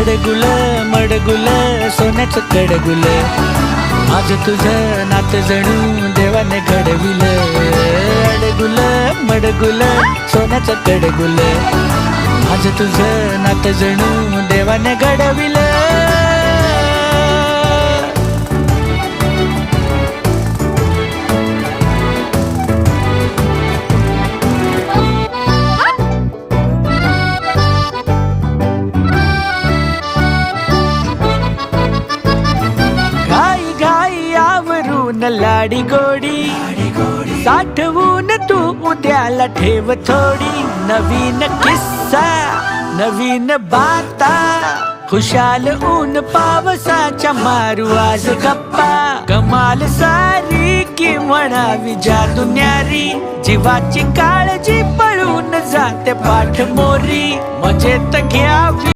मडगुल मडगुल सोन्याचं कडगुल, माझं तुझं नातं जणू देवाने घडविलं. अडगुल मडगुल सोन्याचं कडगुल, माझं तुझं नातं जणू देवाने घडविलं. लाडी गोडी साठवून तू उद्याला ठेव थोडी. नवीन किस्सा नवीन बाता, खुशाल ऊन पावसाच्या मारू आज गप्पा. कमाल सारी की म्हणावी जादू न्यारी, जीवाची काळजी पळून जाते पाठ मोरी. मजेत घ्यावी